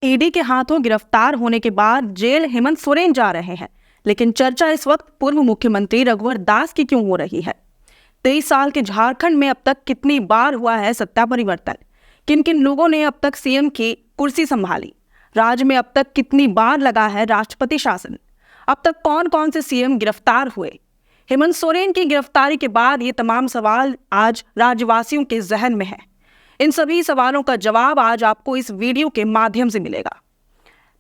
ED के हाथों गिरफ्तार होने के बाद जेल हेमंत सोरेन जा रहे हैं, लेकिन चर्चा इस वक्त पूर्व मुख्यमंत्री रघुवर दास की क्यों हो रही है। 23 साल के झारखंड में अब तक कितनी बार हुआ है सत्ता परिवर्तन, किन किन लोगों ने अब तक सीएम की कुर्सी संभाली, राज्य में अब तक कितनी बार लगा है राष्ट्रपति शासन, अब तक कौन कौन से सीएम गिरफ्तार हुए। हेमंत सोरेन की गिरफ्तारी के बाद ये तमाम सवाल आज राज्यवासियों के जहन में है। इन सभी सवालों का जवाब आज आपको इस वीडियो के माध्यम से मिलेगा।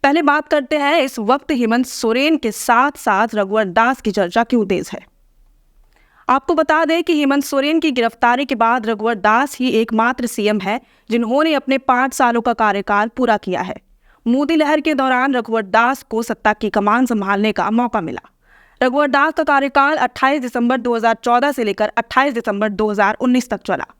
पहले बात करते हैं इस वक्त हेमंत सोरेन के साथ साथ रघुवर दास की चर्चा क्यों तेज है। आपको बता दें कि हेमंत सोरेन की गिरफ्तारी के बाद रघुवर दास ही एकमात्र सीएम है जिन्होंने अपने 5 सालों का कार्यकाल पूरा किया है। मोदी लहर के दौरान रघुवर दास को सत्ता की कमान संभालने का मौका मिला। रघुवर दास का कार्यकाल 28 दिसंबर 2014 से लेकर 28 दिसंबर 2019 तक चला।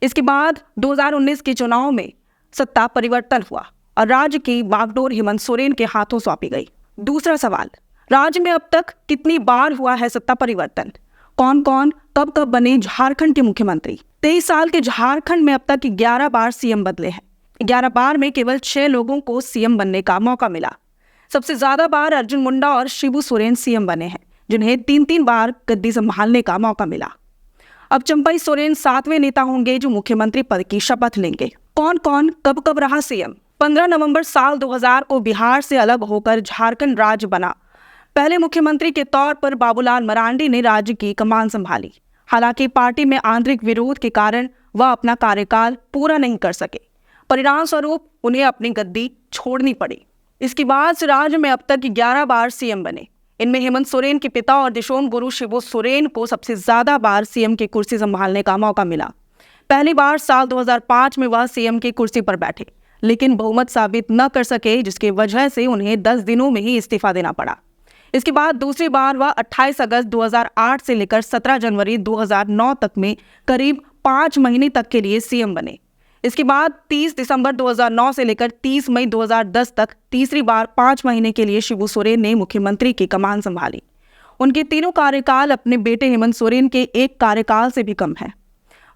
इसके बाद 2019 के चुनाव में सत्ता परिवर्तन हुआ और राज्य की बागडोर हेमंत सोरेन के हाथों सौंपी गई। दूसरा सवाल, राज्य में अब तक कितनी बार हुआ है सत्ता परिवर्तन, कौन कौन कब कब बने झारखंड के मुख्यमंत्री। 23 साल के झारखंड में अब तक 11 बार सीएम बदले हैं। 11 बार में केवल 6 लोगों को सीएम बनने का मौका मिला। सबसे ज्यादा बार अर्जुन मुंडा और शिबू सोरेन सीएम बने हैं, जिन्हें 3-3 बार गद्दी संभालने का मौका मिला। अब चंपई सोरेन 7वें नेता होंगे जो मुख्यमंत्री पद की शपथ लेंगे। कौन कौन कब कब रहा सीएम। 15 नवंबर साल 2000 को बिहार से अलग होकर झारखंड राज्य बना। पहले मुख्यमंत्री के तौर पर बाबूलाल मरांडी ने राज्य की कमान संभाली। हालांकि पार्टी में आंतरिक विरोध के कारण वह अपना कार्यकाल पूरा नहीं कर सके। परिणाम स्वरूप उन्हें अपनी गद्दी छोड़नी पड़ी। इसके बाद से राज्य में अब तक 11 बार सीएम बने। इनमें हेमंत सोरेन के पिता और दिशोम गुरु शिबू सोरेन को सबसे ज्यादा बार सीएम की कुर्सी संभालने का मौका मिला। पहली बार साल 2005 में वह सीएम की कुर्सी पर बैठे, लेकिन बहुमत साबित न कर सके, जिसकी वजह से उन्हें 10 दिनों में ही इस्तीफा देना पड़ा। इसके बाद दूसरी बार वह 28 अगस्त 2008 से लेकर 17 जनवरी 2009 तक में करीब 5 महीने तक के लिए सीएम बने। इसके बाद 30 दिसंबर 2009 से लेकर 30 मई 2010 तक तीसरी बार 5 महीने के लिए शिबू सोरेन ने मुख्यमंत्री की कमान संभाली। उनके तीनों कार्यकाल अपने बेटे हेमंत सोरेन के एक कार्यकाल से भी कम है।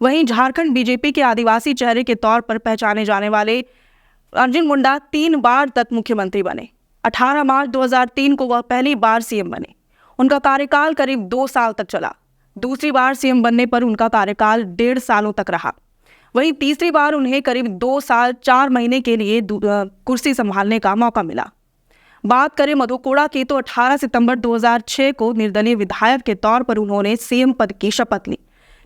वहीं झारखंड बीजेपी के आदिवासी चेहरे के तौर पर पहचाने जाने वाले अर्जुन मुंडा 3 बार तक मुख्यमंत्री बने। 18 मार्च 2003 को वह पहली बार सीएम बने। उनका कार्यकाल करीब 2 साल तक चला। दूसरी बार सीएम बनने पर उनका कार्यकाल 1.5 सालों तक रहा। वहीं तीसरी बार उन्हें करीब 2 साल 4 महीने के लिए कुर्सी संभालने का मौका मिला। बात करें मधु कोड़ा की तो 18 सितंबर 2006 को निर्दलीय विधायक के तौर पर उन्होंने सीएम पद की शपथ ली।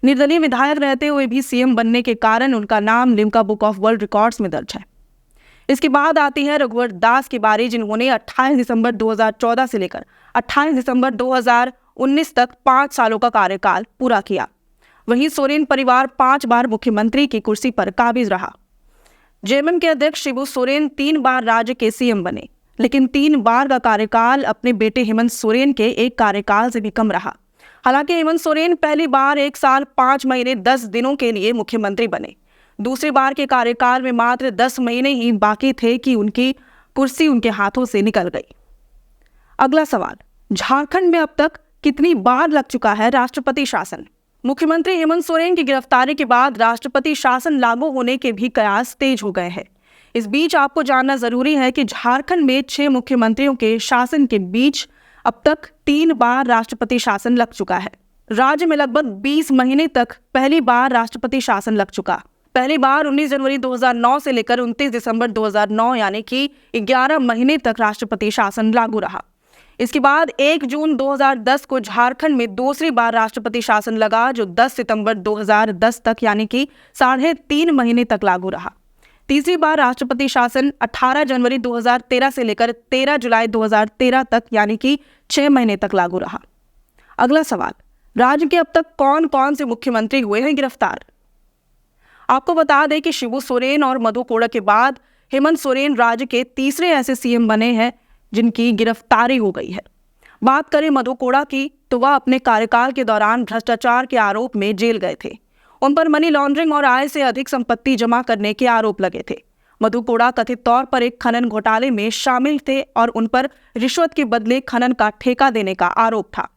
निर्दलीय विधायक रहते हुए भी सीएम बनने के कारण उनका नाम Limca book of world records में दर्ज है। इसके बाद आती है रघुवर दास की बारी, जिन्होंने 28 दिसंबर 2014 से लेकर 28 दिसंबर 2019 तक 5 सालों का कार्यकाल पूरा किया। वहीं सोरेन परिवार 5 बार मुख्यमंत्री की कुर्सी पर काबिज रहा। जेएमएम के अध्यक्ष शिबू सोरेन 3 बार राज्य के सीएम बने, लेकिन 3 बार का कार्यकाल अपने बेटे हेमंत सोरेन के एक कार्यकाल से भी कम रहा। हालांकि हेमंत सोरेन पहली बार 1 साल 5 महीने 10 दिनों के लिए मुख्यमंत्री बने। दूसरी बार के कार्यकाल में मात्र 10 महीने ही बाकी थे कि उनकी कुर्सी उनके हाथों से निकल गई। अगला सवाल, झारखंड में अब तक कितनी बार लग चुका है राष्ट्रपति शासन। मुख्यमंत्री हेमंत सोरेन की गिरफ्तारी के बाद राष्ट्रपति शासन लागू होने के भी कयास तेज हो गए हैं। इस बीच आपको जानना जरूरी है कि झारखंड में 6 मुख्यमंत्रियों के शासन के बीच अब तक 3 बार राष्ट्रपति शासन लग चुका है। राज्य में लगभग 20 महीने तक पहली बार राष्ट्रपति शासन लग चुका। पहली बार 19 जनवरी 2009 से लेकर 29 दिसंबर 2009 यानी कि 11 महीने तक राष्ट्रपति शासन लागू रहा। इसके बाद 1 जून 2010 को झारखंड में दूसरी बार राष्ट्रपति शासन लगा, जो 10 सितंबर 2010 तक यानी कि 3.5 महीने तक लागू रहा। तीसरी बार राष्ट्रपति शासन 18 जनवरी 2013 से लेकर 13 जुलाई 2013 तक यानी कि 6 महीने तक लागू रहा। अगला सवाल, राज्य के अब तक कौन कौन से मुख्यमंत्री हुए हैं गिरफ्तार। आपको बता दें कि शिबू सोरेन और मधु कोड़ा के बाद हेमंत सोरेन राज्य के तीसरे ऐसे सीएम बने हैं जिनकी गिरफ्तारी हो गई है। बात करें मधु कोड़ा की तो वह अपने कार्यकाल के दौरान भ्रष्टाचार के आरोप में जेल गए थे। उन पर मनी लॉन्ड्रिंग और आय से अधिक संपत्ति जमा करने के आरोप लगे थे। मधु कोड़ा कथित तौर पर एक खनन घोटाले में शामिल थे और उन पर रिश्वत के बदले खनन का ठेका देने का आरोप था।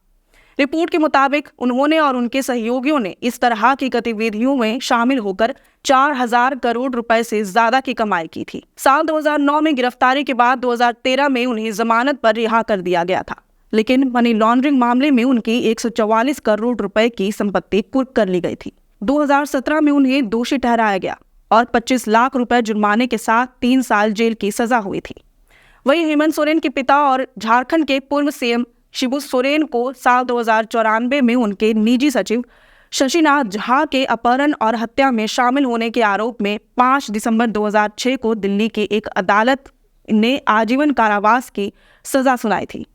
रिपोर्ट के मुताबिक उन्होंने और उनके सहयोगियों ने इस तरह की गतिविधियों में शामिल होकर 4,000 करोड़ रुपए से ज्यादा की कमाई की थी। साल 2009 में गिरफ्तारी के बाद 2013 में उन्हें जमानत पर रिहा कर दिया गया था, लेकिन मनी लॉन्ड्रिंग मामले में उनकी 144 करोड़ रुपए की संपत्ति कुर्क कर ली गई थी। 2017 में उन्हें दोषी ठहराया गया और 25 लाख रुपए जुर्माने के साथ 3 साल जेल की सजा हुई थी। वहीं हेमंत सोरेन के पिता और झारखंड के पूर्व सीएम शिबू सोरेन को साल 2094 में उनके निजी सचिव शशिनाथ झा के अपहरण और हत्या में शामिल होने के आरोप में 5 दिसंबर 2006 को दिल्ली की एक अदालत ने आजीवन कारावास की सजा सुनाई थी।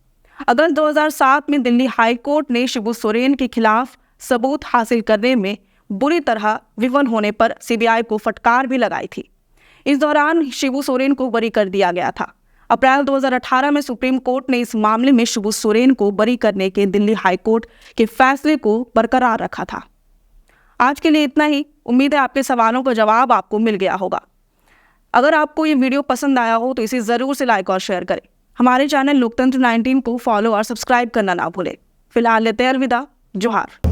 अगस्त 2007 में दिल्ली हाई कोर्ट ने शिबू सोरेन के खिलाफ सबूत हासिल करने में बुरी तरह विफल होने पर सीबीआई को फटकार भी लगाई थी। इस दौरान शिबू सोरेन को बरी कर दिया गया था। अप्रैल 2018 में सुप्रीम कोर्ट ने इस मामले में शिबू सोरेन को बरी करने के दिल्ली हाई कोर्ट के फैसले को बरकरार रखा था। आज के लिए इतना ही। उम्मीद है आपके सवालों का जवाब आपको मिल गया होगा। अगर आपको ये वीडियो पसंद आया हो तो इसे जरूर से लाइक और शेयर करें। हमारे चैनल लोकतंत्र 19 को फॉलो और सब्सक्राइब करना ना भूलें। फिलहाल लेते हैं अलविदा। जोहार।